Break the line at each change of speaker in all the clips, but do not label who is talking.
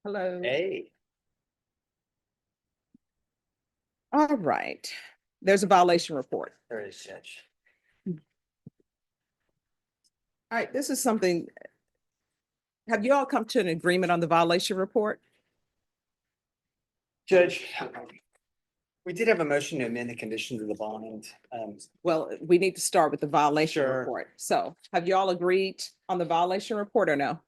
Hello.
Hey,
All right. There's a violation report.
there is Judge.
All right, this is something. Have you all come to an agreement on the violation report?
Judge, we did have a motion to amend the conditions of the bond.
Well, we need to start with the violation
Sure.
report. So have you all agreed on the violation report or no?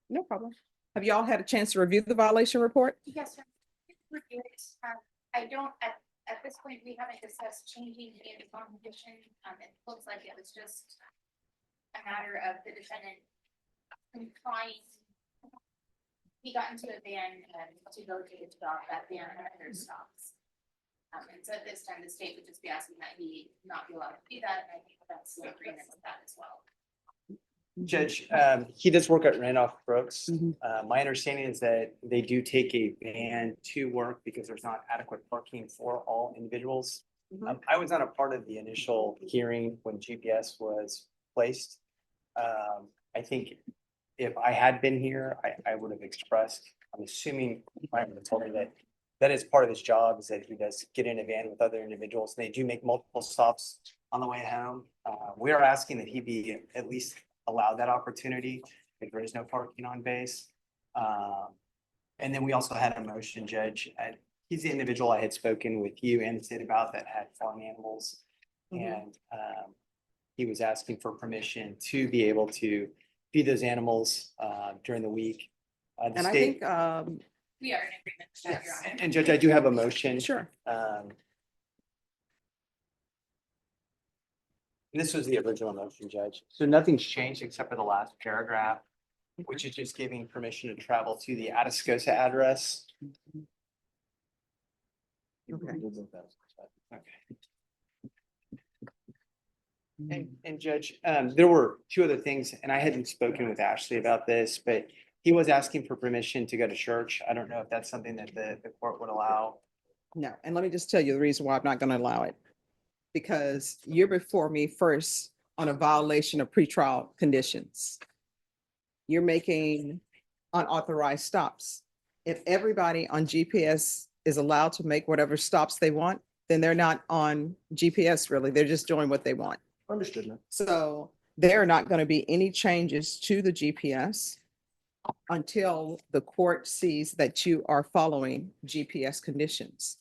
No problem. Have you all had a chance to review the violation report?
Yes, sir. Review it. I don't, at this point, we haven't discussed changing any of the condition. It looks like it was just a matter of the defendant complying. He got into a van to go to his job. That van had other stops. And so at this time, the state would just be asking that he not be allowed to do that. And I think that's the agreement with that as well.
Judge, he does work at Randolph Brooks.
Mhm.
My understanding is that they do take a van to work because there's not adequate parking for all individuals.
Mhm.
I was not a part of the initial hearing when GPS was placed. I think if I had been here, I would have expressed, I'm assuming, I would have told me that that is part of his job, is that he does get in a van with other individuals. They do make multiple stops on the way home. We are asking that he be at least allowed that opportunity if there is no parking on base. And then we also had a motion, Judge. He's the individual I had spoken with you and the state about that had farm animals.
Mhm.
And he was asking for permission to be able to feed those animals during the week. The
And I
state-
think,
We are in agreement with that, Your Honor.
And Judge, I do have a motion.
sure.
This was the original motion, Judge. So nothing's changed except for the last paragraph, which is just giving permission to travel to the Absconded address.
Okay.
And Judge, there were two other things, and I hadn't spoken with Ashley about this, but he was asking for permission to go to church. I don't know if that's something that the court would allow.
No, and let me just tell you the reason why I'm not going to allow it. Because you're before me first on a violation of pretrial conditions. You're making unauthorized stops. If everybody on GPS is allowed to make whatever stops they want, then they're not on GPS really. They're just doing what they want.
Understood, ma'am.
So there are not going to be any changes to the GPS until the court sees that you are following GPS conditions.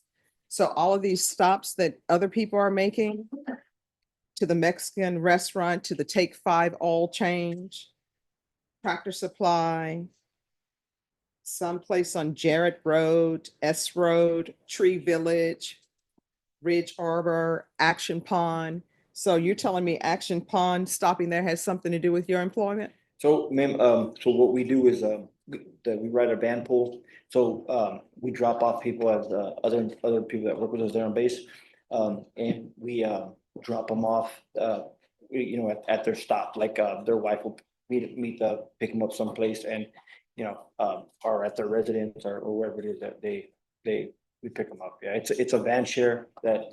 So all of these stops that other people are making to the Mexican restaurant, to the Take 5 oil change, Tractor Supply, someplace on Jarrett Road, S Road, Tree Village, Ridge Arbor, Action Pond. So you're telling me Action Pond stopping there has something to do with your employment?
So, ma'am, so what we do is, we write a van pool. So, we drop off people as, other people that work with us there on base. And we, drop them off, at their stop, like, their wife will pick them up someplace and, or at their residence or wherever it is that we pick them up. Yeah, it's a van share that,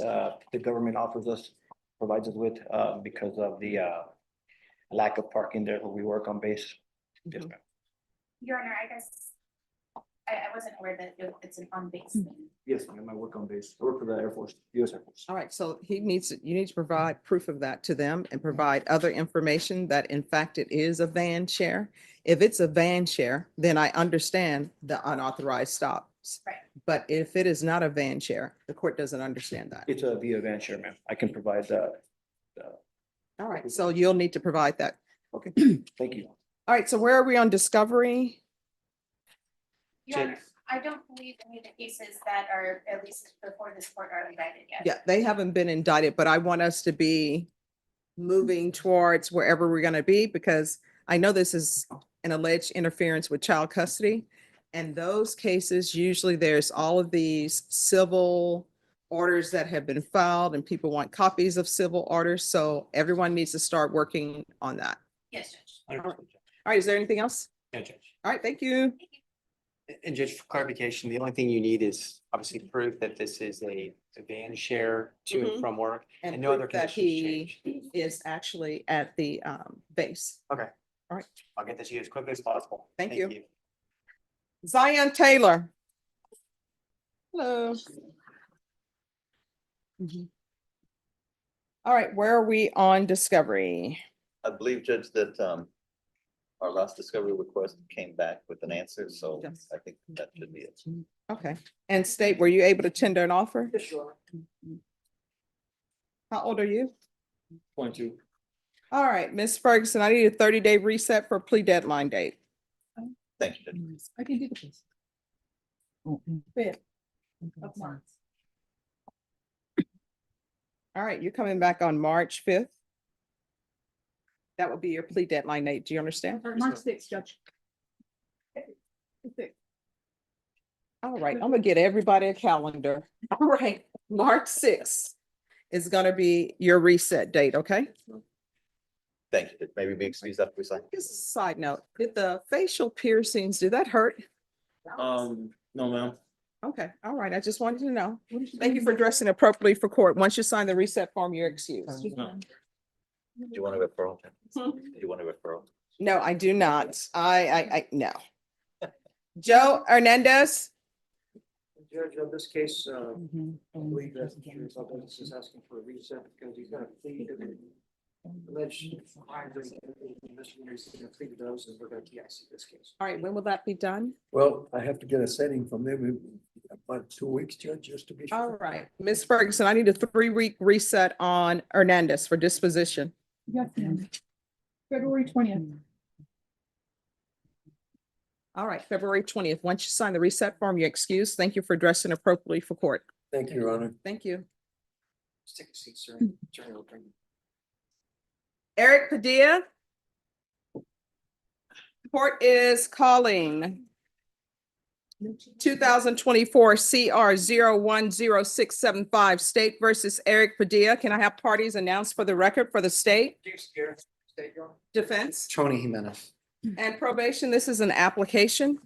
the government offers us, provides us with, because of the, lack of parking there where we work on base. Yes, ma'am.
Your Honor, I guess I wasn't aware that it's an on-base thing.
Yes, ma'am, I work on base. I work for the Air Force, US Air Force.
All right, so you need to provide proof of that to them and provide other information that in fact it is a van share. If it's a van share, then I understand the unauthorized stops.
Right.
But if it is not a van share, the court doesn't understand that.
It's a via van share, ma'am. I can provide that.
All right, so you'll need to provide that.
Okay, thank you.
All right, so where are we on discovery?
Your Honor, I don't believe any of the cases that are at least before this court are indicted yet.
Yeah, they haven't been indicted, but I want us to be moving towards wherever we're gonna be, because I know this is an alleged interference with child custody. And those cases, usually there's all of these civil orders that have been filed and people want copies of civil orders. So everyone needs to start working on that.
Yes, Judge.
All right, is there anything else?
Yeah, Judge.
All right, thank you.
Thank you.
And just for clarification, the only thing you need is obviously proof that this is a van share to and
Mhm.
from work.
And
no other
proof that
conditions
he is actually at the base.
Okay,
All right.
I'll get this to you as quickly as possible.
Thank you. Zion Taylor. Hello. Mhm. All right, where are we on discovery?
I believe, Judge, that our last discovery request came back with an answer, so
Yes.
I think that should be it.
Okay, and state, were you able to tender an offer?
Sure.
How old are you?
22.
All right, Ms. Ferguson, I need a 30-day reset for plea deadline date.
Thank you, Judge.
I can do this. All right, you're coming back on March 5th. That will be your plea deadline date. Do you understand?
March 6th, Judge.
All right, I'm gonna get everybody a calendar. All right, March 6th is gonna be your reset date, okay?
Thank you. Maybe be excused after we sign.
Just a side note, did the facial piercings, did that hurt?
No, ma'am.
Okay, all right, I just wanted to know. Thank you for dressing appropriately for court. Once you sign the reset form, you're excused.
Do you want a referral?
Hmm?
Do you want a referral?
No, I do not. No. Joe Hernandez?
Judge, on this case, I believe that the sheriff's office is asking for a reset because he's got a plea to the alleged crimes and misdemeanors that have pleaded those, and we're going to TIC this case.
All right, when will that be done?
Well, I have to get a setting from them in about 2 weeks, Judge, just to be sure.
All right, Ms. Ferguson, I need a 3-week reset on Hernandez for disposition.
Yes, ma'am. February 20th.
All right, February 20th. Once you sign the reset form, you're excused. Thank you for dressing appropriately for court.
Thank you, Your Honor.
Thank you.
Just take a seat, sir. Attorney will bring you.
Eric Padilla. Court is calling 2024 CR 010675 State versus Eric Padilla. Can I have parties announced for the record for the state?
State, Your Honor.
Defense
Tony Jimenez.
and probation. This is an application.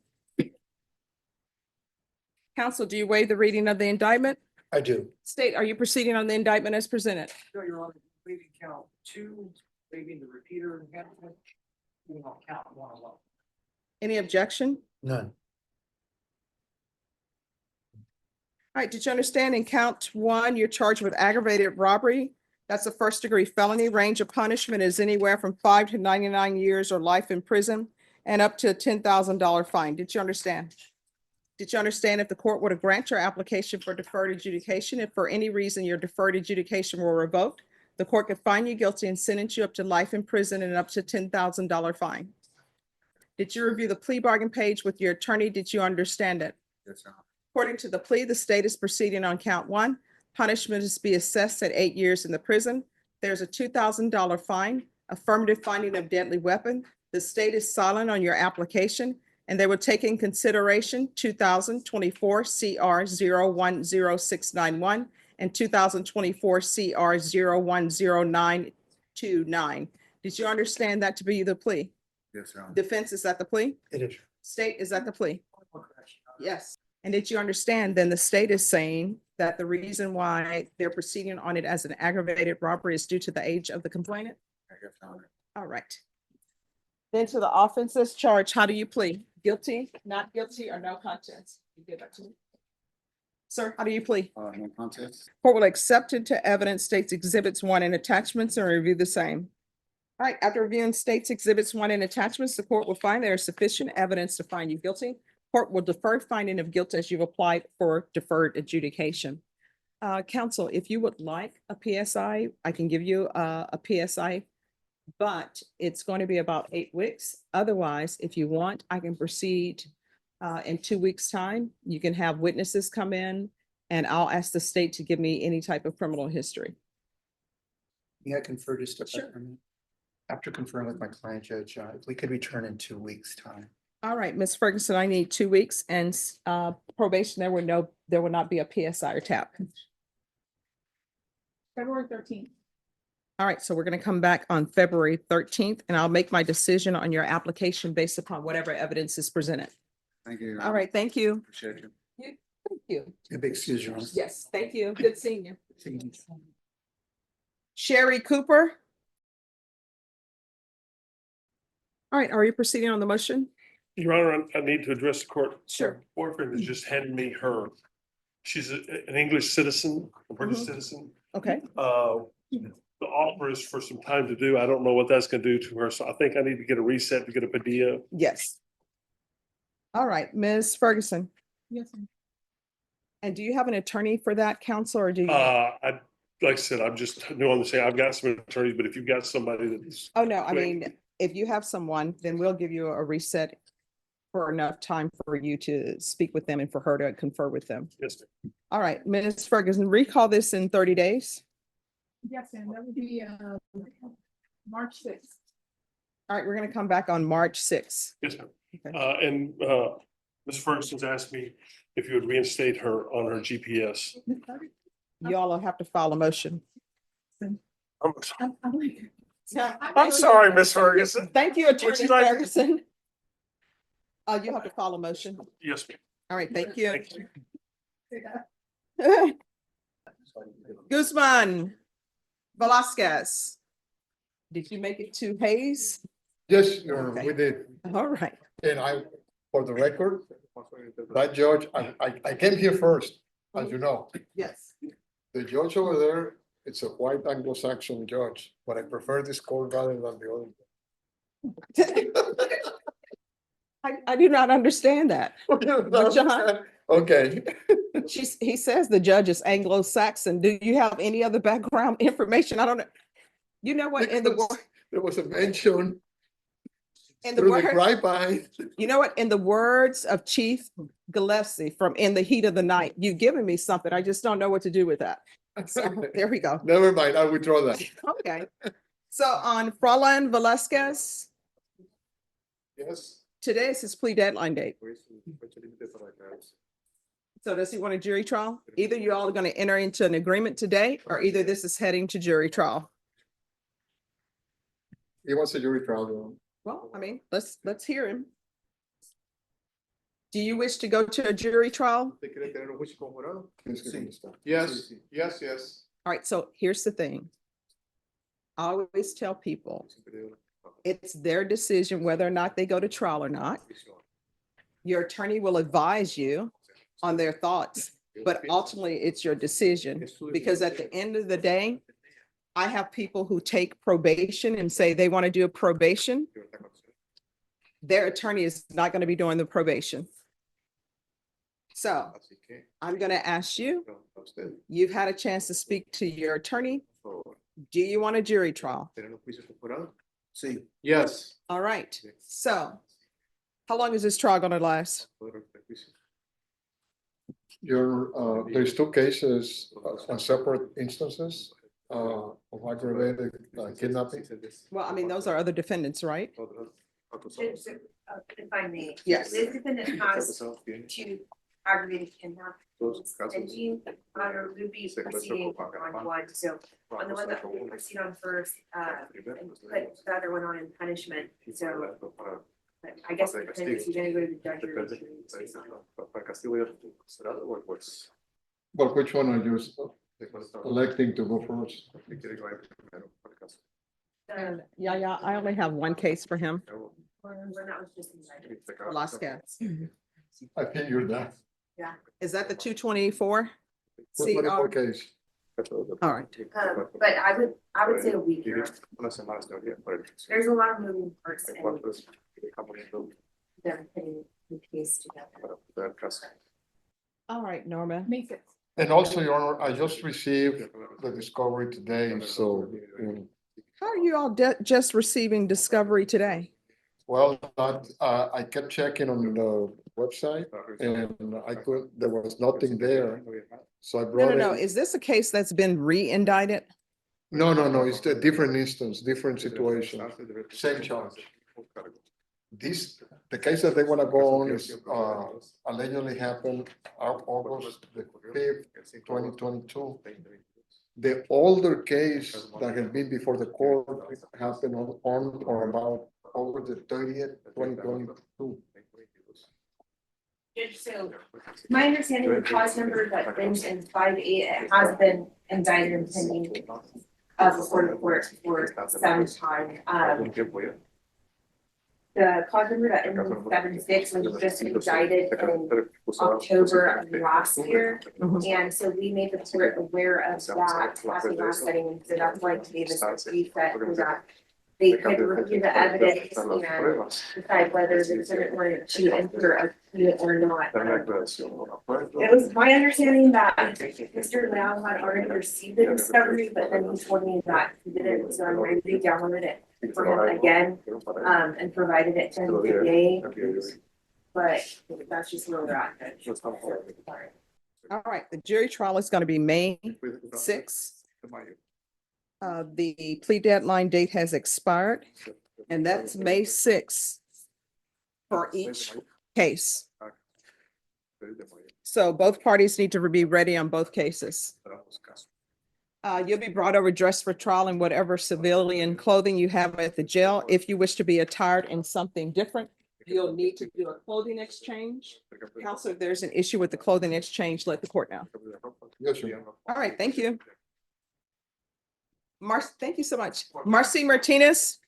Counsel, do you waive the reading of the indictment?
I do.
State, are you proceeding on the indictment as presented?
No, Your Honor, waiving count 2, waiving the repeater enhancement, moving on count 1 alone.
Any objection?
None.
All right, did you understand in count 1, you're charged with aggravated robbery? That's a first-degree felony. Range of punishment is anywhere from 5 to 99 years or life in prison and up to a $10,000 fine. Did you understand? Did you understand if the court were to grant your application for deferred adjudication, if for any reason your deferred adjudication were revoked, the court could find you guilty and sentence you up to life in prison and up to $10,000 fine? Did you review the plea bargain page with your attorney? Did you understand it?
Yes, Your Honor.
According to the plea, the state is proceeding on count 1. Punishment is to be assessed at 8 years in the prison. There's a $2,000 fine, affirmative finding of deadly weapon. The state is silent on your application, and they will take in consideration 2024 CR 010691 and 2024 CR 010929. Did you understand that to be the plea?
Yes, Your Honor.
Defense, is that the plea?
It is.
State, is that the plea? Yes. And did you understand then the state is saying that the reason why they're proceeding on it as an aggravated robbery is due to the age of the complainant? All right. Then to the offenses charge, how do you plead? Guilty, not guilty, or no contest? You give that to me. Sir, how do you plead?
No contest.
Court will accept into evidence states exhibits 1 and attachments and review the same. All right, after reviewing states exhibits 1 and attachments, the court will find there is sufficient evidence to find you guilty. Court will defer finding of guilt as you've applied for deferred adjudication. Counsel, if you would like a PSI, I can give you a PSI, but it's going to be about 8 weeks. Otherwise, if you want, I can proceed in 2 weeks' time. You can have witnesses come in and I'll ask the state to give me any type of criminal history.
Yeah, I confer just
Sure.
after conferring with my client, Judge, if we could return in 2 weeks' time.
All right, Ms. Ferguson, I need 2 weeks and probation, there will not be a PSI or TAP.
February 13th.
All right, so we're going to come back on February 13th and I'll make my decision on your application based upon whatever evidence is presented.
Thank you.
All right, thank you.
Appreciate you.
Thank you.
A big excuse, Your Honor.
Yes, thank you. Good seeing you.
Thank you.
Sherry Cooper. All right, are you proceeding on the motion?
Your Honor, I need to address the court.
Sure.
My boyfriend has just handed me her. She's an English citizen, a British
Mhm.
citizen.
Okay,
The offer is for some time to do. I don't know what that's gonna do to her, so I think I need to get a reset to get a Padilla.
yes. All right, Ms. Ferguson,
Yes, ma'am.
and do you have an attorney for that counsel or do you?
Like I said, I'm just new on the scene. I've got some attorneys, but if you've got somebody that's,
Oh, no, I
quick.
mean, if you have someone, then we'll give you a reset for enough time for you to speak with them and for her to confer with them.
yes, ma'am.
All right, Ms. Ferguson, recall this in 30 days.
Yes, ma'am, that would be, March 6th.
All right, we're gonna come back on March 6th.
Yes, ma'am.
Okay.
And Ms. Ferguson's asked me if you would reinstate her on her GPS.
You all will have to file a motion.
I'm
I'm
sorry, Ms. Ferguson.
Thank you, Attorney
you like?
Ferguson. You have to file a motion.
Yes, ma'am.
All right, thank you.
Thank you.
Guzman, Velasquez. Did you make it to Hayes?
Yes, Your Honor,
Okay.
we did.
All right.
And for the record, that judge, I came here first, as you know.
Yes.
The judge over there, it's a white Anglo-Saxon judge, but I prefer this court rather than the other.
I do not understand that. John?
Okay,
He says the judge is Anglo-Saxon. Do you have any other background information? I don't know. You know what, in the
Because there was a mention
in the
through the
word,
grapevine.
you know what, in the words of Chief Gillespie from In the Heat of the Night, you've given me something. I just don't know what to do with that. So there we go.
Never mind, I withdraw that.
Okay. So on Froilan Velasquez,
Yes.
today is his plea deadline date. So does he want a jury trial? Either you all are going to enter into an agreement today, or either this is heading to jury trial.
He wants a jury trial, though.
Well, I mean, let's hear him. Do you wish to go to a jury trial?
Please give him the stuff.
Yes, yes.
All right, so here's the thing. I always tell people, it's their decision whether or not they go to trial or not. Your attorney will advise you on their thoughts, but ultimately it's your decision. Because at the end of the day, I have people who take probation and say they want to do a probation. Their attorney is not going to be doing the probation. So I'm going to ask you, you've had a chance to speak to your attorney. Do you want a jury trial?
Yes.
All right. So how long is this trial going to last?
There's two cases on separate instances of aggravated kidnapping.
Well, I mean, those are other defendants, right?
If I may.
Yes.
This defendant has two aggravated kidnappings, and you would be proceeding on one, so on the one that we proceed on first, and put the other one on in punishment, so. But I guess the defendant is gonna go to the judge or the jury.
But which one are you electing to go first?
Yeah, I only have one case for him.
When that was just indicted.
Velasquez.
I figured that.
Is that the 224?
For 24 case.
All right.
But I would say a week. There's a lot of moving parts and them putting the case together.
All right, Norma.
May 6th.
And also, Your Honor, I just received the discovery today, so,
How are you all just receiving discovery today?
well, I kept checking on the website and there was nothing there. So I
No,
brought
no,
it.
is this a case that's been re-indicted?
No, it's a different instance, different situation, same charge. The case that they wanna go on is, allegedly happened August the 5th, 2022. The older case that had been before the court happened on or about August the 30th, 2022.
So my understanding, the cause number that ends in 5-8 has been indicted and pending before the court for some time. the cause number that ends in 7-6 was just indicted in October of last year. And so we made the court aware of that at the last setting, and so that's why Davis reset so that they could review the evidence and decide whether the defendant wanted to enter a plea or not. It was my understanding that Mr. Lau had already received the discovery, but then he told me that he didn't, so I re-downloaded it for him again, and provided it to him today. But that's just where we're at. Sorry.
All right, the jury trial is going to be May 6th. The plea deadline date has expired, and that's May 6th for each case. So both parties need to be ready on both cases. You'll be brought over dressed for trial in whatever civilian clothing you have at the jail. If you wish to be attired in something different, you'll need to do a clothing exchange. Counsel, if there's an issue with the clothing exchange, let the court know.
Yes, sir.
All right, thank you. Thank you so much. Marcy Martinez.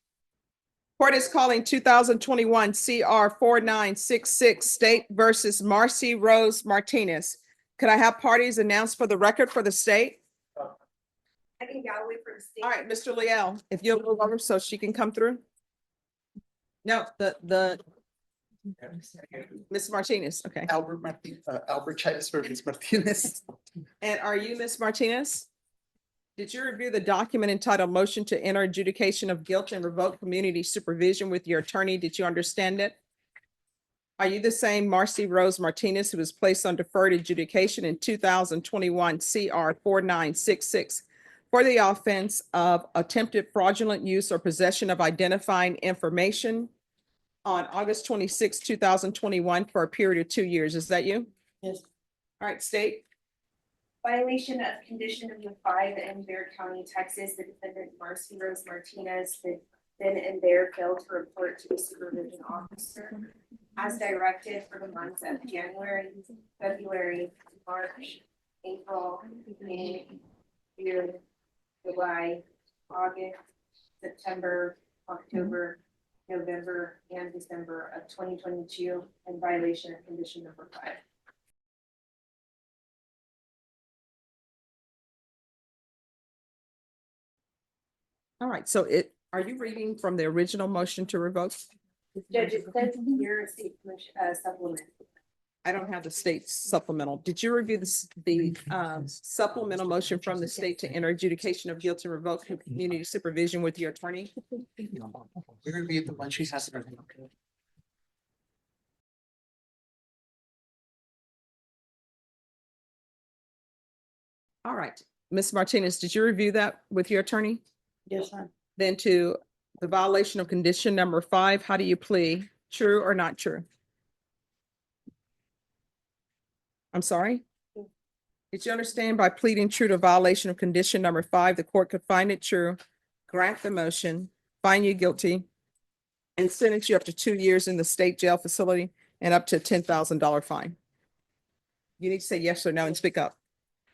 Court is calling 2021 CR 4966 State versus Marcy Rose Martinez. Could I have parties announced for the record for the state?
I can Galloway for the state.
All right, Mr. Leal, if you'll move over so she can come through. No, the Ms. Martinez, okay.
Albert Chavez versus Martinez.
And are you Ms. Martinez? Did you review the document entitled Motion to Enter Adjudication of Guilt and Revoke Community Supervision with your attorney? Did you understand it? Are you the same Marcy Rose Martinez who was placed on deferred adjudication in 2021 CR 4966 for the offense of attempted fraudulent use or possession of identifying information on August 26, 2021 for a period of 2 years? Is that you?
Yes.
All right, state.
Violation of condition number 5 in Bexar County, Texas, the defendant Marcy Rose Martinez, the then and there failed to report to the supervision officer as directed for the months of January, February, March, April, May, June, July, August, September, October, November, and December of 2022 in violation of condition number 5.
All right, so are you reading from the original motion to revoke?
Judge, it says here state supplement.
I don't have the state supplemental. Did you review the supplemental motion from the state to enter adjudication of guilt and revoke community supervision with your attorney?
We reviewed the one she has.
All right, Ms. Martinez, did you review that with your attorney?
Yes, ma'am.
Then to the violation of condition number 5, how do you plead? True or not true? I'm sorry? Did you understand by pleading true to violation of condition number 5, the court could find it true, grant the motion, find you guilty, and sentence you up to 2 years in the state jail facility and up to a $10,000 fine? You need to say yes or no and speak up.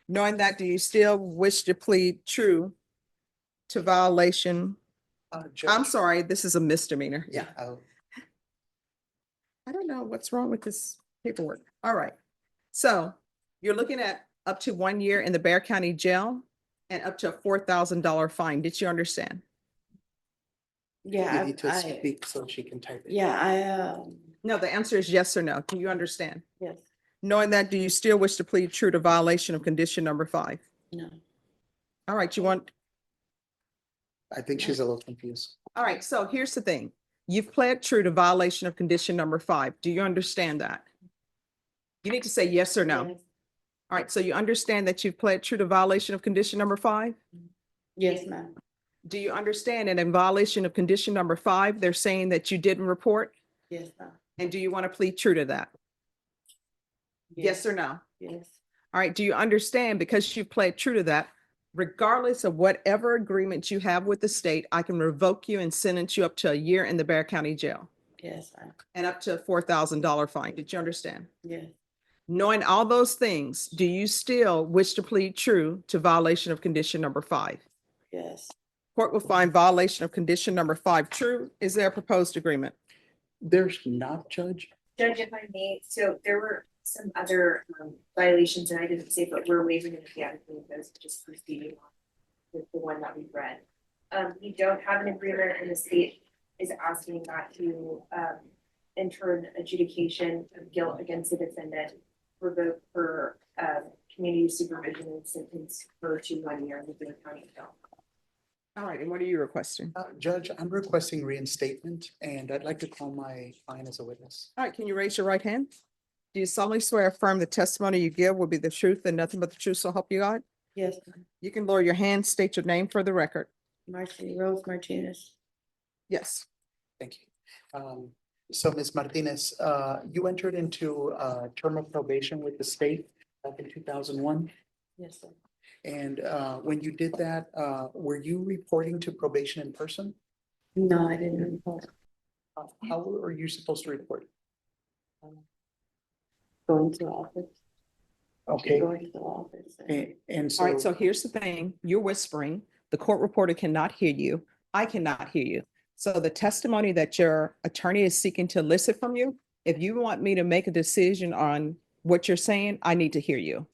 Knowing that, do you still wish to plead true to violation? I'm sorry, this is a misdemeanor.
Yeah.
I don't know what's wrong with this paperwork. All right. So you're looking at up to 1 year in the Bexar County Jail and up to a $4,000 fine. Did you understand?
You need to speak so she can type it.
No, the answer is yes or no. Do you understand?
Yes.
Knowing that, do you still wish to plead true to violation of condition number 5?
No.
All right, you want,
I think she's a little confused.
all right, so here's the thing. You've pled true to violation of condition number 5. Do you understand that? You need to say yes or no.
Yes.
All right, so you understand that you've pled true to violation of condition number 5?
Yes, ma'am.
Do you understand that in violation of condition number 5, they're saying that you didn't report?
Yes, ma'am.
And do you want to plead true to that? Yes or no?
Yes.
All right, do you understand because you've pled true to that, regardless of whatever agreement you have with the state, I can revoke you and sentence you up to a year in the Bexar County Jail
Yes, ma'am.
and up to a $4,000 fine? Did you understand?
Yes.
Knowing all those things, do you still wish to plead true to violation of condition number 5?
Yes.
Court will find violation of condition number 5 true. Is there a proposed agreement?
There's not, Judge.
Judge, if I may, so there were some other violations, and I didn't say, but we're waiving it again, because just proceeding on with the one that we read. We don't have an agreement, and the state is asking that to enter an adjudication of guilt against the defendant, revoke her community supervision and sentence her to 1 year within the county jail.
All right, and what are you requesting?
Judge, I'm requesting reinstatement, and I'd like to call my client as a witness.
All right, can you raise your right hand? Do you solemnly swear or affirm the testimony you give will be the truth and nothing but the truth, so help you God?
Yes,
You can lower your hand, state your name for the record.
Marcy Rose Martinez.
Yes.
Thank you. So Ms. Martinez, you entered into a term of probation with the state back in 2001.
Yes, sir.
And when you did that, were you reporting to probation in person?
No, I didn't report.
How are you supposed to report?
Going to the office.
Okay,
Going to the office.
and
All right,
so,
so here's the thing. You're whispering. The court reporter cannot hear you. I cannot hear you. So the testimony that your attorney is seeking to elicit from you, if you want me to make a decision on what you're saying, I need to hear you.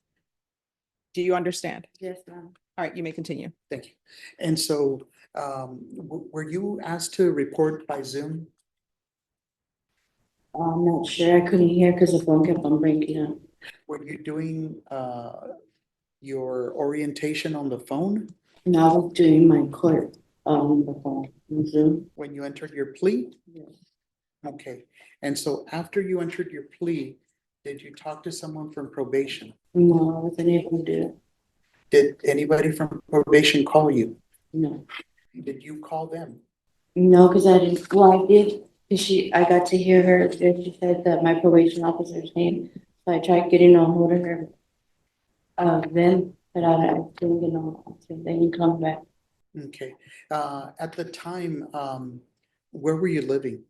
Do you understand?
Yes, ma'am.
All right, you may continue.
thank you. And so, were you asked to report by Zoom?
I'm not sure. I couldn't hear because the phone kept on breaking up.
Were you doing your orientation on the phone
And I was doing my court the phone on Zoom.
when you entered your plea?
Yes.
Okay, and so after you entered your plea, did you talk to someone from probation?
No, I wasn't able to do it.
Did anybody from probation call you?
No.
Did you call them?
No, because I didn't, well, I did, because I got to hear her, she said that my probation officer's name, so I tried getting on hold of her. Then, but I didn't get on, until they didn't come back.
Okay, at the time, where were you living?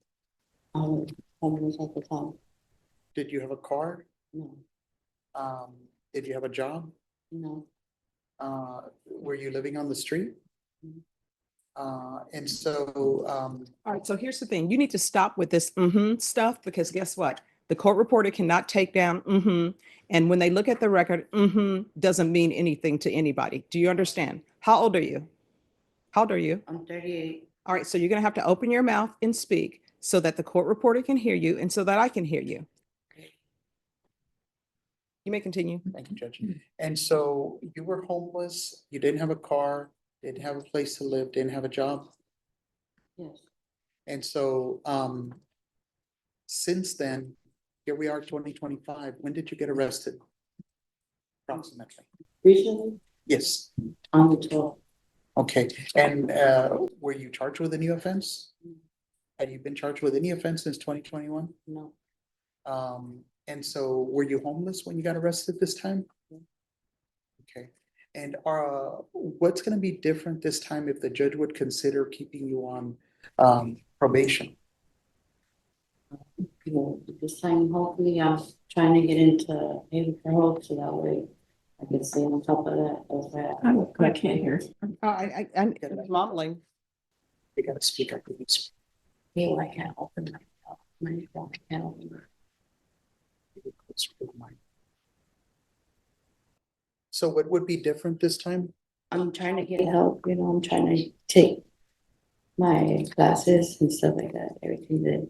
I was homeless at the time.
Did you have a car?
No,
Did you have a job?
no.
Were you living on the street?
Mhm.
And so,
All right, so here's the thing. You need to stop with this stuff, because guess what? The court reporter cannot take down and when they look at the record, doesn't mean anything to anybody. Do you understand? How old are you? How old are you?
I'm 38.
All right, so you're gonna have to open your mouth and speak so that the court reporter can hear you and so that I can hear you. You may continue.
thank you, Judge. And so you were homeless, you didn't have a car, didn't have a place to live, didn't have a job?
Yes.
And so, since then, here we are, 2025, when did you get arrested? Approximately.
Recently,
Yes,
on the 12th.
okay, and, were you charged with a new offense? Have you been charged with any offense since 2021?
No.
And so were you homeless when you got arrested this time?
Yeah.
Okay, and, what's gonna be different this time if the judge would consider keeping you on, probation?
You know, this time, hopefully, I'm trying to get into Haven for Hope, so that way I can stay on top of that.
I can't hear.
I'm modeling.
You gotta speak up, please.
Hey, I can't open my phone, I can't open it.
So what would be different this time?
I'm trying to get help, you know, I'm trying to take my classes and stuff like that, everything that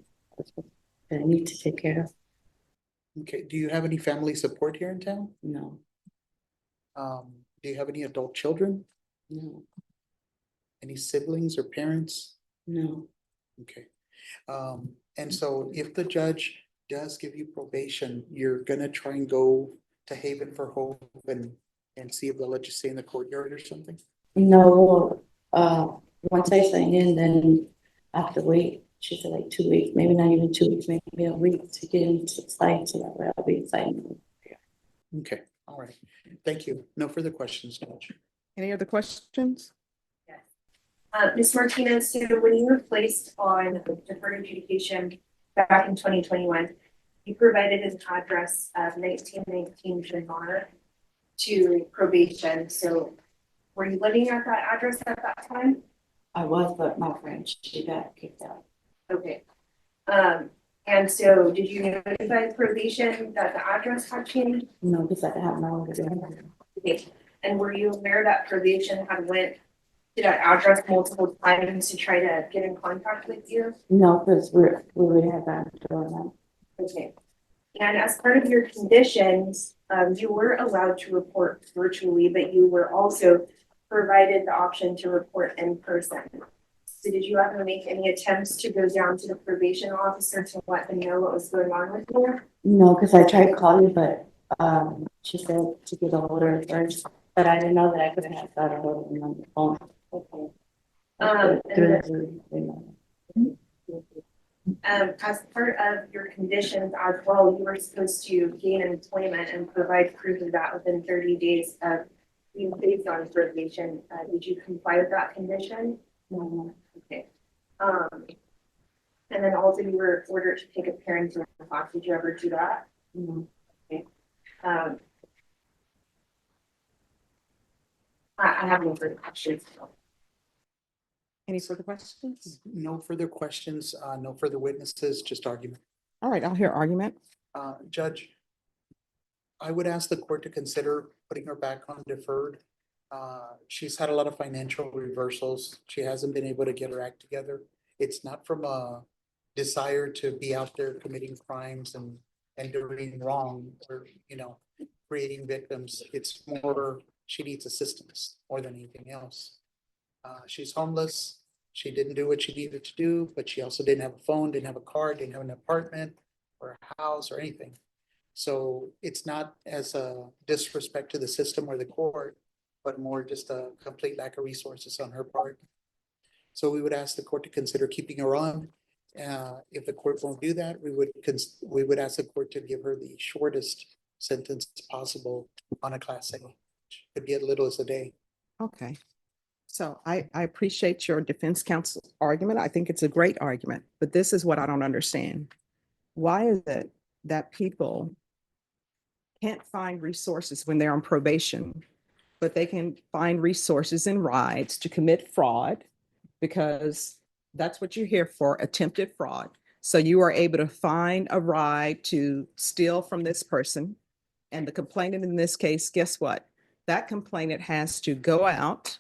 I need to take care of.
Okay, do you have any family support here in town?
No,
Do you have any adult children?
no,
Any siblings or parents?
no.
Okay. And so if the judge does give you probation, you're gonna try and go to Haven for Hope and see if they'll let you stay in the courtyard or something?
No, once I sign in, then I have to wait. She said like 2 weeks, maybe not even 2 weeks, maybe a week to get into the site, so that way I'll be signing.
Okay, all right. Thank you. No further questions, Judge.
Any other questions?
Ms. Martinez, so when you were placed on deferred adjudication back in 2021, you provided an address of 1919 Jamar to probation. So were you living at that address at that time?
I was, but my friend, she got kicked out.
Okay. And so did you notify probation that the address had changed?
No, because I have no idea.
Okay. And were you aware that probation had went to that address multiple times to try to get in contact with you?
No, because we would have that doing
Okay. And as part of your conditions, you were allowed to report virtually, but you were also provided the option to report in person. So did you ever make any attempts to go down to the probation officer to let them know what was going on with you?
No, because I tried calling, but she said to get a hold of her first, but I didn't know that I couldn't have got a hold of them on the phone.
Okay. As part of your conditions as well, you were supposed to gain employment and provide proof of that within 30 days of being placed on probation. Did you comply with that condition?
No,
Okay. And then also you were ordered to take a parenting class. Did you ever do that?
no.
Okay. I have no further questions.
Any further questions?
No further questions, no further witnesses, just argument.
All right, I'll hear argument.
Judge, I would ask the court to consider putting her back on deferred. She's had a lot of financial reversals. She hasn't been able to get her act together. It's not from a desire to be out there committing crimes and doing wrong or, you know, creating victims. It's more, she needs assistance more than anything else. She's homeless. She didn't do what she needed to do, but she also didn't have a phone, didn't have a car, didn't have an apartment or a house or anything. So it's not as a disrespect to the system or the court, but more just a complete lack of resources on her part. So we would ask the court to consider keeping her on. If the court won't do that, we would ask the court to give her the shortest sentence possible on a class A. Could be as little as a day.
Okay. So I appreciate your defense counsel argument. I think it's a great argument, but this is what I don't understand. Why is it that people can't find resources when they're on probation, but they can find resources and rides to commit fraud? Because that's what you're here for, attempted fraud. So you are able to find a ride to steal from this person. And the complainant in this case, guess what? That complainant has to go out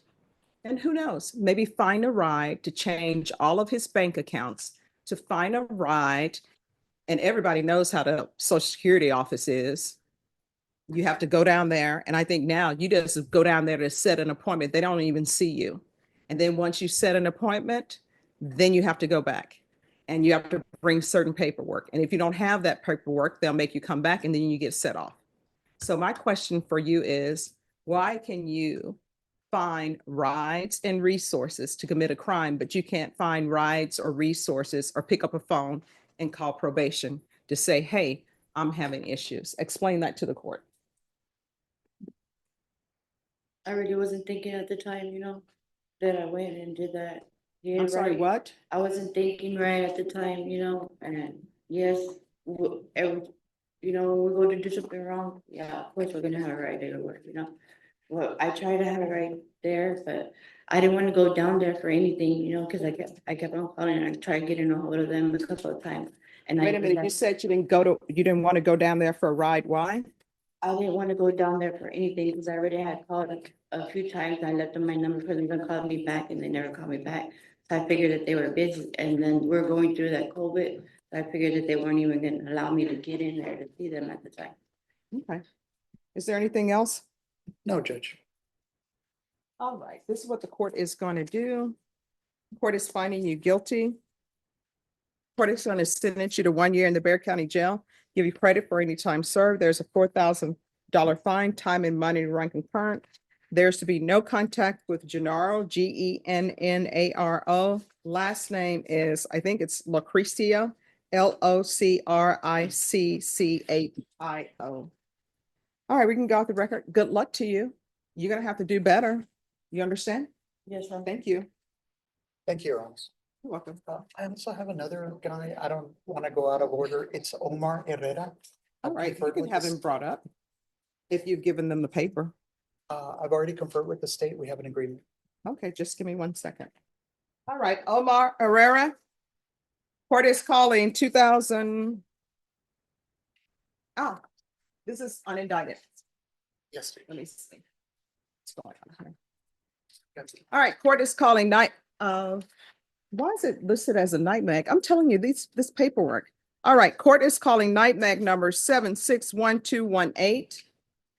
and who knows, maybe find a ride to change all of his bank accounts, to find a ride. And everybody knows how the Social Security office is. You have to go down there. And I think now you just go down there to set an appointment. They don't even see you. And then once you set an appointment, then you have to go back and you have to bring certain paperwork. And if you don't have that paperwork, they'll make you come back and then you get set off. So my question for you is, why can you find rides and resources to commit a crime, but you can't find rides or resources or pick up a phone and call probation to say, hey, I'm having issues? Explain that to the court.
I really wasn't thinking at the time, you know, that I went and did that. Yeah,
I'm sorry,
right.
what?
I wasn't thinking right at the time, you know, and yes, you know, when we go to do something wrong, yeah, of course, we're gonna have a right to work, you know. Well, I try to have it right there, but I didn't want to go down there for anything, you know, because I kept on calling and I tried getting a hold of them a couple of times. And
Wait a minute, you said you didn't want to go down there for a ride. Why?
I didn't want to go down there for anything because I already had called a few times. I left them my number for them to call me back and they never called me back. So I figured that they were busy and then we're going through that COVID. So I figured that they weren't even gonna allow me to get in there to see them at the time.
Okay. Is there anything else?
No, Judge.
All right, this is what the court is going to do. Court is finding you guilty. Court is going to sentence you to 1 year in the Bexar County Jail, give you credit for any time served. There's a $4,000 fine, time and money to run concurrent. There's to be no contact with Gennaro, Gennaro. Last name is, I think it's Locrecio, Locriccio. All right, we can go off the record. Good luck to you. You're gonna have to do better. You understand?
Yes, sir.
Thank you.
Thank you, Your Honor.
You're welcome.
I also have another guy. I don't want to go out of order. It's Omar Herrera.
All right, you
conferred
can
with
have
the
him brought up if you've given them the paper.
I've already conferred with the state. We have an agreement.
Okay, just give me 1 second. All right, Omar Herrera. Court is calling 2000. Oh, this is unindicted.
Yes.
Let me see. What's going on here? All right, court is calling why is it listed as a nightmag? I'm telling you, this paperwork. All right, court is calling nightmag number 761218,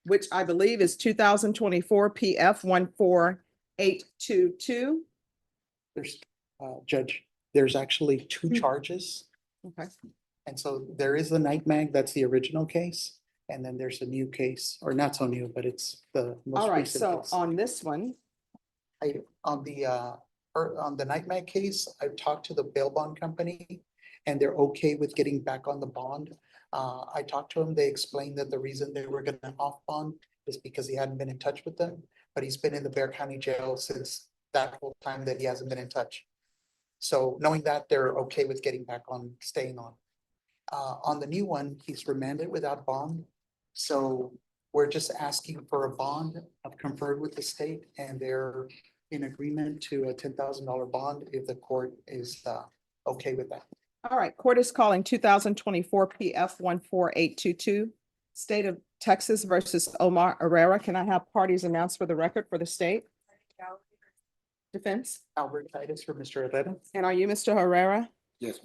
which I believe is 2024 PF 14822.
There's, Judge, there's actually two
Hmm.
charges.
Okay.
And so there is the nightmag, that's the original case. And then there's a new case, or not so new, but it's the most
All right,
recent
so
case.
on this one,
On the nightmag case, I've talked to the bail bond company and they're okay with getting back on the bond. I talked to them, they explained that the reason they were gonna off bond is because he hadn't been in touch with them, but he's been in the Bexar County Jail since that whole time that he hasn't been in touch. So knowing that, they're okay with getting back on, staying on. On the new one, he's remanded without bond. So we're just asking for a bond. I've conferred with the state and they're in agreement to a $10,000 bond if the court is okay with that.
all right, court is calling 2024 PF 14822, State of Texas versus Omar Herrera. Can I have parties announced for the record for the state? Defense?
Albert Titus for Mr. Herrera.
And are you Mr. Herrera?
Yes.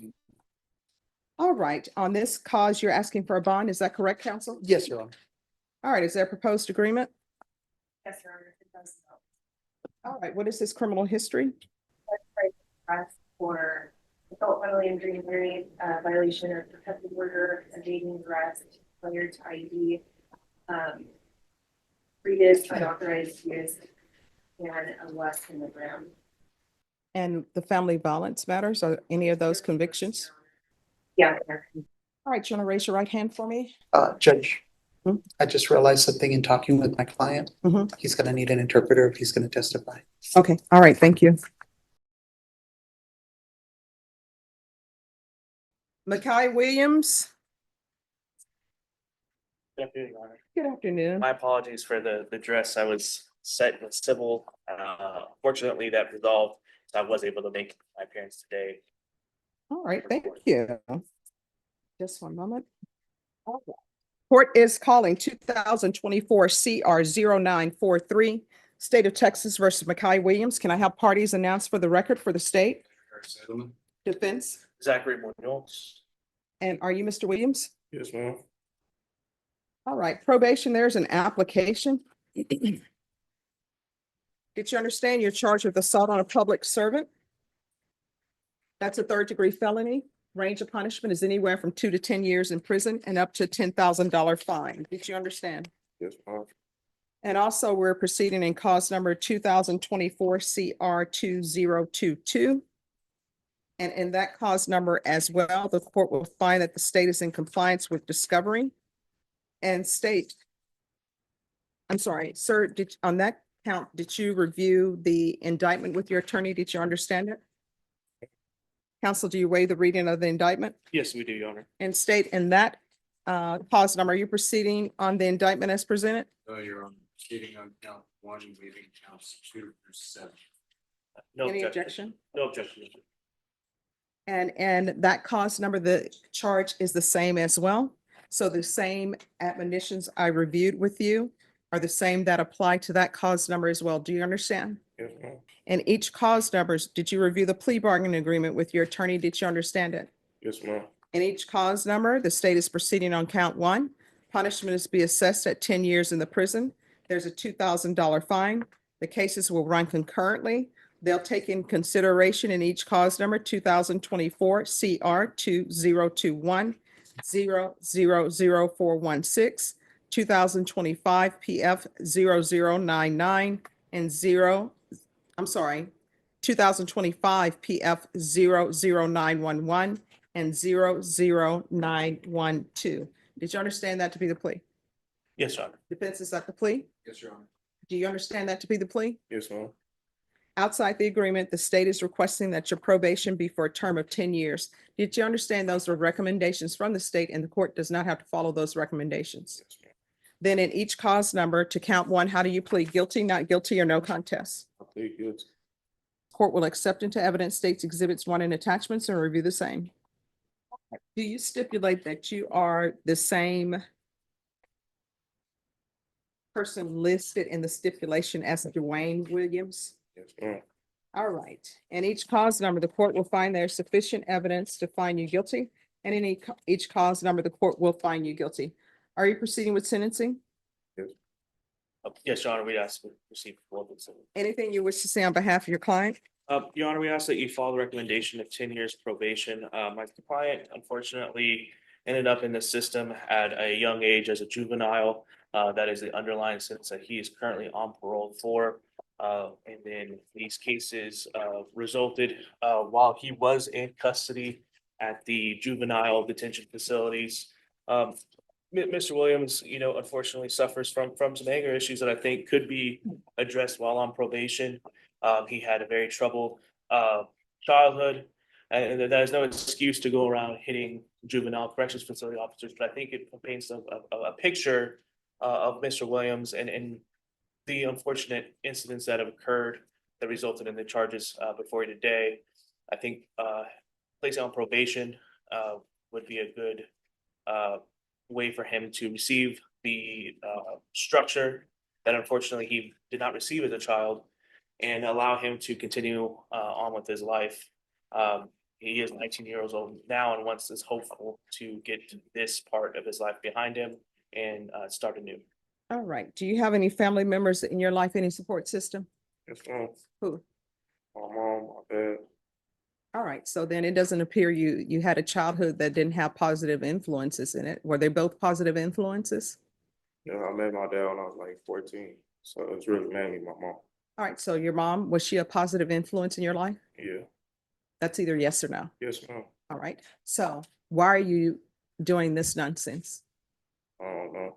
All right, on this cause, you're asking for a bond. Is that correct, counsel?
Yes, Your Honor.
All right, is there a proposed agreement?
Yes, Your Honor, it does.
All right, what is this criminal history?
Arrest for assault, bodily injury, injury, violation of protective order, evading arrest, failure to ID, previous unauthorized use, and a less than the gram.
And the family violence matters, are any of those convictions?
Yeah.
All right, you want to raise your right hand for me?
Judge,
Hmm?
I just realized something in talking with my client.
Mhm.
He's gonna need an interpreter if he's gonna testify.
Okay, all right, thank you. Mekhi Williams,
Good afternoon, Your Honor.
good afternoon.
My apologies for the dress. I was set with civil. Fortunately, that resolved, so I was able to make my appearance today.
All right, thank you. Just one moment. All right. Court is calling 2024 CR 0943, State of Texas versus Mekhi Williams. Can I have parties announced for the record for the state? Defense?
Zachary Munoz.
And are you Mr. Williams?
Yes, ma'am.
All right, probation, there's an application. Did you understand you're charged with assault on a public servant? That's a third-degree felony. Range of punishment is anywhere from 2 to 10 years in prison and up to $10,000 fine. Did you understand?
Yes, ma'am.
And also, we're proceeding in cause number 2024 CR 2022. And in that cause number as well, the court will find that the state is in compliance with discovery and state. I'm sorry, sir, on that count, did you review the indictment with your attorney? Did you understand it? Counsel, do you waive the reading of the indictment?
Yes, we do, Your Honor.
And state in that cause number, are you proceeding on the indictment as presented?
You're on proceeding on count 1, waiving counts 2 through 7.
No
Any
objection.
objection?
No objection.
And that cause number, the charge is the same as well. So the same admonitions I reviewed with you are the same that apply to that cause number as well. Do you understand?
Yes, ma'am.
And each cause numbers, did you review the plea bargaining agreement with your attorney? Did you understand it?
Yes, ma'am.
In each cause number, the state is proceeding on count 1. Punishment is to be assessed at 10 years in the prison. There's a $2,000 fine. The cases will run concurrently. They'll take in consideration in each cause number 2024 CR 2021 000416, 2025 PF 0099 and 2025 PF 00911 and 00912. Did you understand that to be the plea?
Yes, Your Honor.
Defense, is that the plea?
Yes, Your Honor.
Do you understand that to be the plea?
Yes, ma'am.
Outside the agreement, the state is requesting that your probation be for a term of 10 years. Did you understand those are recommendations from the state and the court does not have to follow those recommendations?
Yes, ma'am.
Then in each cause number to count 1, how do you plead? Guilty, not guilty, or no contest?
I plead guilty.
Court will accept into evidence states exhibits 1 and attachments and review the same. Do you stipulate that you are the same person listed in the stipulation as Dwayne Williams?
Yes, ma'am.
All right. And each cause number, the court will find there's sufficient evidence to find you guilty. And in each cause number, the court will find you guilty. Are you proceeding with sentencing?
Yes, Your Honor, we ask to receive full consent.
Anything you wish to say on behalf of your client?
Your Honor, we ask that you follow the recommendation of 10 years probation. My client unfortunately ended up in the system at a young age as a juvenile. That is the underlying sentence that he is currently on parole for. And then these cases resulted while he was in custody at the juvenile detention facilities. Mr. Williams, unfortunately suffers from some anger issues that I think could be addressed while on probation. He had a very troubled childhood, and that is no excuse to go around hitting juvenile corrections facility officers. But I think it paints a picture of Mr. Williams and the unfortunate incidents that have occurred that resulted in the charges before you today. I think placing on probation would be a good way for him to receive the structure that unfortunately he did not receive as a child, and allow him to continue on with his life. He is 19 years old now and wants is hopeful to get this part of his life behind him and start anew.
All right. Do you have any family members in your life, any support system?
Yes, ma'am.
Who?
My mom, my dad.
All right. So then it doesn't appear you had a childhood that didn't have positive influences in it. Were they both positive influences?
Yeah, I met my dad when I was like 14. So it's really mainly my mom.
All right. So your mom, was she a positive influence in your life?
Yeah.
That's either yes or no.
Yes, ma'am.
All right. So why are you doing this nonsense?
I don't know.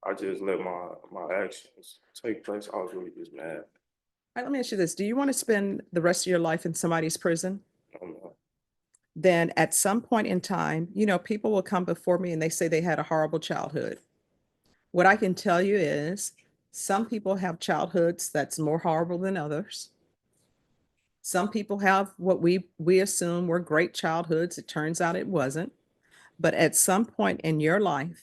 I just let my actions take place. I was really just mad.
All right, let me ask you this. Do you want to spend the rest of your life in somebody's prison?
I don't know.
Then at some point in time, people will come before me and they say they had a horrible childhood. What I can tell you is some people have childhoods that's more horrible than others. Some people have what we assume were great childhoods. It turns out it wasn't. But at some point in your life,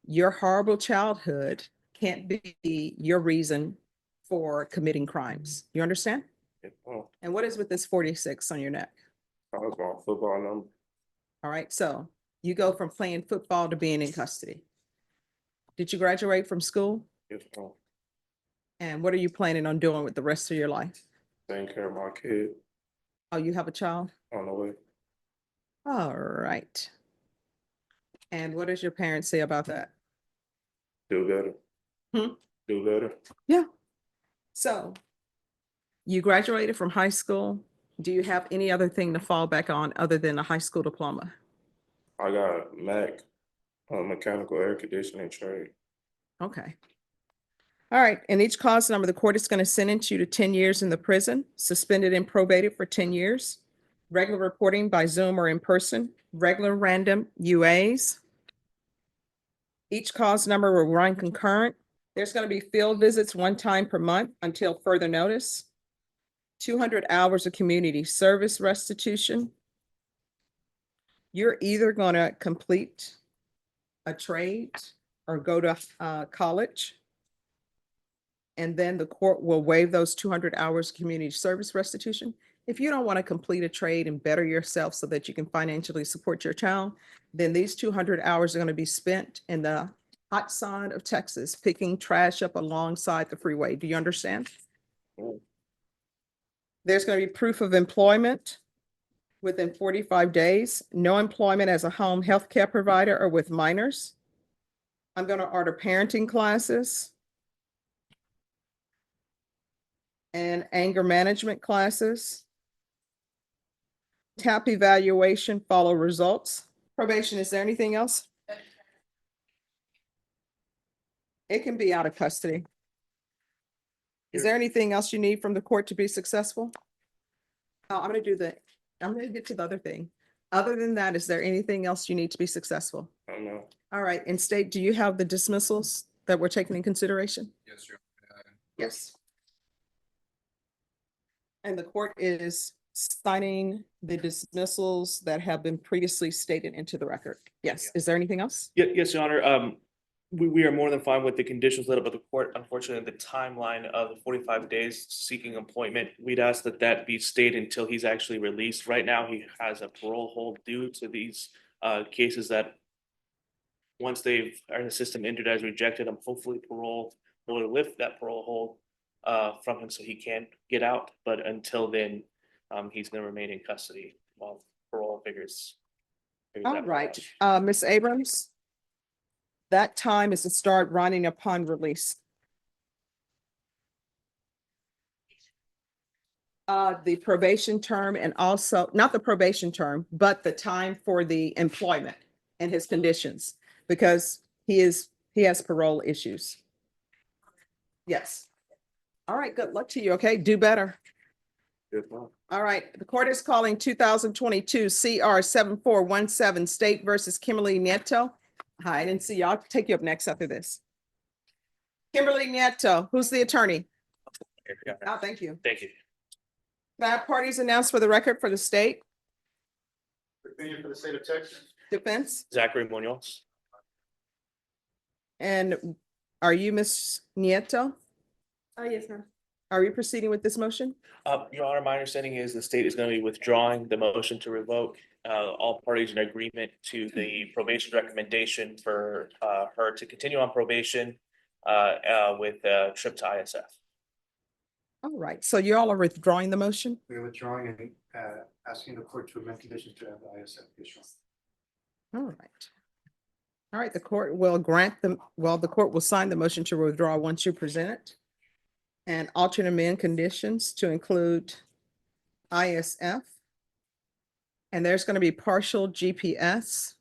your horrible childhood can't be your reason for committing crimes. You understand?
Yeah, ma'am.
And what is with this 46 on your neck?
That was my football number.
All right. So you go from playing football to being in custody. Did you graduate from school?
Yes, ma'am.
And what are you planning on doing with the rest of your life?
Taking care of my kid
Oh, you have a child?
on the way.
All right. And what does your parents say about that?
Do better. Do better.
Yeah. So you graduated from high school. Do you have any other thing to fall back on other than a high school diploma?
I got mechanical air conditioning trade.
Okay. All right. In each cause number, the court is going to sentence you to 10 years in the prison, suspended and probated for 10 years, regular reporting by Zoom or in person, regular random UAs. Each cause number will run concurrent. There's going to be field visits one time per month until further notice. 200 hours of community service restitution. You're either going to complete a trade or go to college. And then the court will waive those 200 hours of community service restitution. If you don't want to complete a trade and better yourself so that you can financially support your child, then these 200 hours are going to be spent in the hot sun of Texas, picking trash up alongside the freeway. Do you understand? There's going to be proof of employment within 45 days, no employment as a home health care provider or with minors. I'm going to order parenting classes and anger management classes. TAP evaluation, follow results. Probation, is there anything else? It can be out of custody. Is there anything else you need from the court to be successful? Oh, I'm going to get to the other thing. Other than that, is there anything else you need to be successful?
I don't know.
All right, and state, do you have the dismissals that were taken in consideration?
Yes, Your Honor.
Yes. And the court is signing the dismissals that have been previously stated into the record. Yes, is there anything else?
Yes, Your Honor. We are more than fine with the conditions laid out by the court. Unfortunately, the timeline of the 45 days seeking appointment, we'd ask that that be stayed until he's actually released. Right now, he has a parole hold due to these cases that once they've, are in the system entered as rejected, hopefully parole will lift that parole hold from him so he can get out. But until then, he's gonna remain in custody while parole figures.
All right, Ms. Abrams. That time is to start running upon release. The probation term and also, not the probation term, but the time for the employment and his conditions, because he has parole issues. Yes. All right, good luck to you, okay? Do better.
Good luck.
All right, the court is calling 2022 CR 7417 State versus Kimberly Nieto. Hi, I didn't see you. I'll take you up next after this. Kimberly Nieto, who's the attorney? Oh, thank you.
Thank you.
That parties announced for the record for the state.
Opinion for the state of Texas.
Defense.
Zachary Munoz.
And are you Ms. Nieto?
Oh, yes, ma'am.
Are you proceeding with this motion?
Your Honor, my understanding is the state is going to be withdrawing the motion to revoke. All parties in agreement to the probation recommendation for her to continue on probation with a trip to ISF.
All right, so you all are withdrawing the motion?
We are withdrawing and asking the court to amend conditions to have the ISF issue.
All right. All right, the court will grant them, well, the court will sign the motion to withdraw once you present it. And alternate amend conditions to include ISF. And there's going to be partial GPS,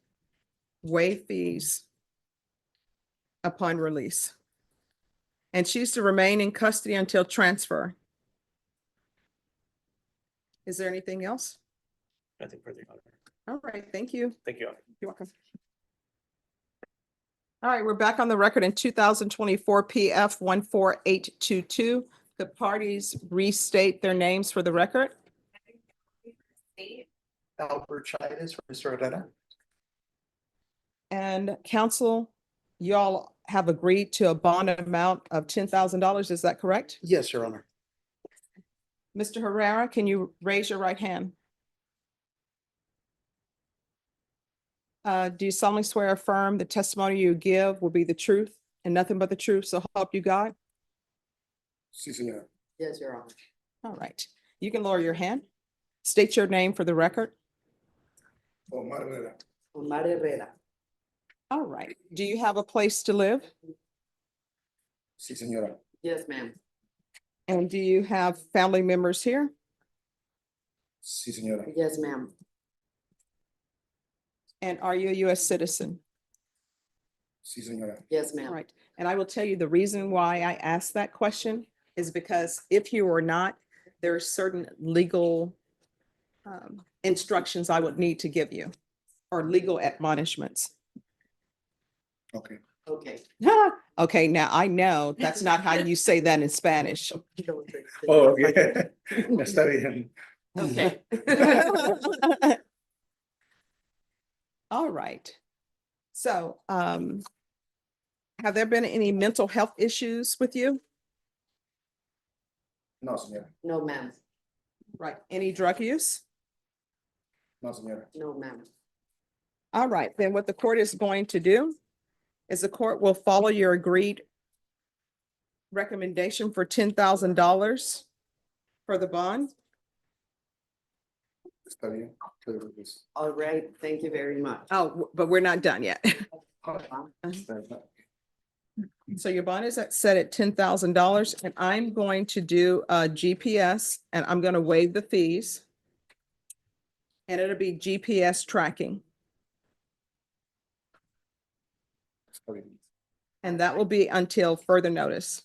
waive fees upon release. And she's to remain in custody until transfer. Is there anything else?
Nothing further, Your Honor.
All right, thank you.
Thank you, Your Honor.
You're welcome. All right, we're back on the record in 2024 PF 14822. The parties restate their names for the record.
Albert Chidas for Mr. Herrera.
And counsel, y'all have agreed to a bond amount of $10,000, is that correct?
Yes, Your Honor.
Mr. Herrera, can you raise your right hand? Do you solemnly swear or affirm the testimony you give will be the truth and nothing but the truth, so help you God?
Sí, señora.
Yes, Your Honor.
All right, you can lower your hand. State your name for the record.
Omar Herrera.
Omar Herrera.
All right, do you have a place to live?
Sí, señora.
Yes, ma'am.
And do you have family members here?
Sí, señora.
Yes, ma'am.
And are you a US citizen?
Sí, señora.
Yes,
All
ma'am.
right, and I will tell you the reason why I asked that question is because if you are not, there are certain legal instructions I would need to give you or legal admonishments.
Okay.
Okay.
Okay, now I know that's not how you say that in Spanish.
Oh, okay. Está bien.
Okay. All right. So, have there been any mental health issues with you?
No, señora.
No, ma'am.
Right. Any drug use?
No, señora.
No, ma'am.
All right, then what the court is going to do is the court will follow your agreed recommendation for $10,000 for the bond.
Está bien.
All right, thank you very much.
Oh, but we're not done yet. So your bond is set at $10,000 and I'm going to do a GPS and I'm going to waive the fees. And it'll be GPS tracking.
Está bien.
And that will be until further notice.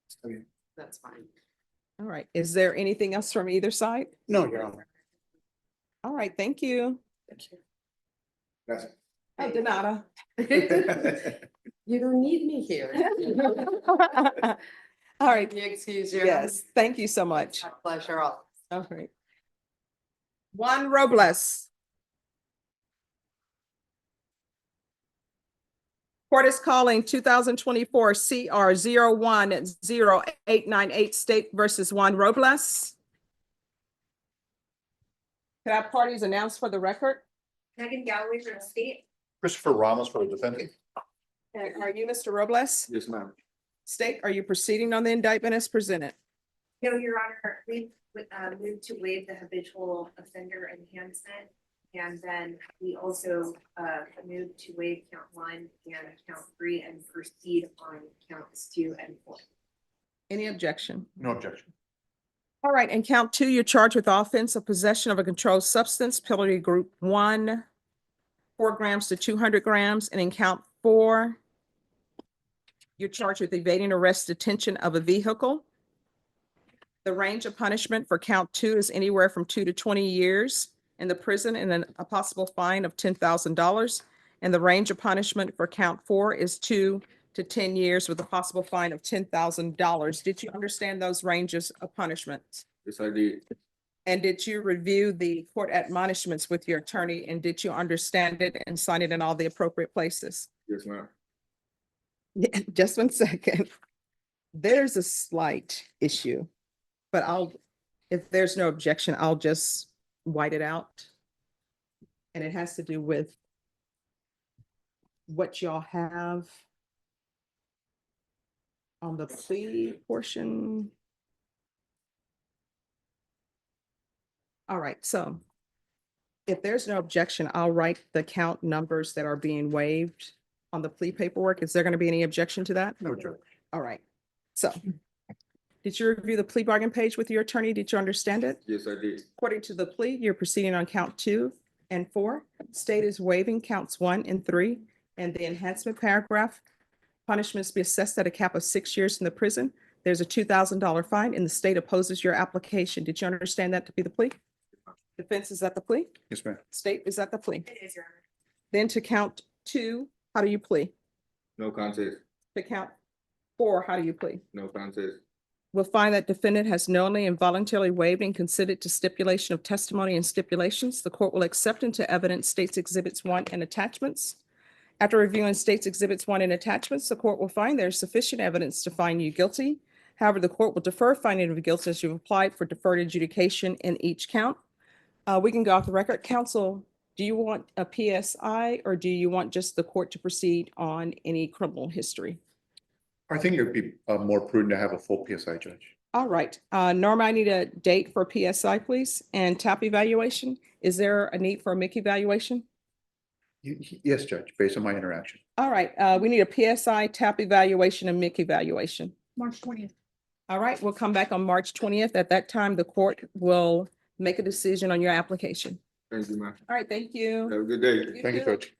Está bien.
That's fine.
All right. Is there anything else from either side?
No, Your Honor.
All right. Thank you.
Gracias.
Oh, de nada.
You don't need me here.
All right,
You excuse you.
yes, thank you so much.
My pleasure. All.
All right. Juan Robles. Court is calling 2024 CR 010898 State versus Juan Robles. Can I have parties announced for the record?
Megan Galloway from the state.
Christopher Ramos for the defendant.
And are you Mr. Robles?
Yes, ma'am.
State, are you proceeding on the indictment as presented?
No, Your Honor, we moved to waive the habitual offender enhancement. And then we also moved to waive count 1 and count 3 and proceed on counts 2 and 4.
Any objection?
No objection.
All right, and count 2, you're charged with offense of possession of a controlled substance, penalty group 1, 4 grams to 200 grams, and in count 4, you're charged with evading arrest, detention of a vehicle. The range of punishment for count 2 is anywhere from 2 to 20 years in the prison and then a possible fine of $10,000. And the range of punishment for count 4 is 2 to 10 years with a possible fine of $10,000. Did you understand those ranges of punishments?
Yes, I did.
And did you review the court admonishments with your attorney, and did you understand it and sign it in all the appropriate places?
Yes, ma'am.
Yeah, just 1 second. There's a slight issue, but if there's no objection, I'll just white it out. And it has to do with what y'all have on the plea portion. All right, so if there's no objection, I'll write the count numbers that are being waived on the plea paperwork. Is there going to be any objection to that?
No objection.
All right, so did you review the plea bargain page with your attorney? Did you understand it?
Yes, I did.
According to the plea, you're proceeding on count 2 and 4. State is waiving counts 1 and 3, and the enhancement paragraph punishments be assessed at a cap of 6 years in the prison. There's a $2,000 fine, and the state opposes your application. Did you understand that to be the plea? Defense is at the plea?
Yes, ma'am.
State is at the plea.
It is, Your Honor.
Then to count 2, how do you plea?
No contest.
To count 4, how do you plea?
No contest.
Will find that defendant has knowingly and voluntarily waived and consented to stipulation of testimony and stipulations. The court will accept into evidence State's Exhibits 1 and attachments. After reviewing State's Exhibits 1 and attachments, the court will find there is sufficient evidence to find you guilty. However, the court will defer finding of guilt as you've applied for deferred adjudication in each count. We can go off the record. Counsel, do you want a PSI or do you want just the court to proceed on any criminal history?
I think it would be more prudent to have a full PSI, Judge.
All right. Norma, I need a date for PSI, please, and TAP evaluation. Is there a need for a Mekhi evaluation?
Yes, Judge, based on my interaction.
All right. We need a PSI, TAP evaluation, and Mekhi evaluation.
March 20th.
All right. We'll come back on March 20th. At that time, the court will make a decision on your application.
Thank you, ma'am.
All right. Thank you.
Have a good day.
You
Thank you,
too.
Judge.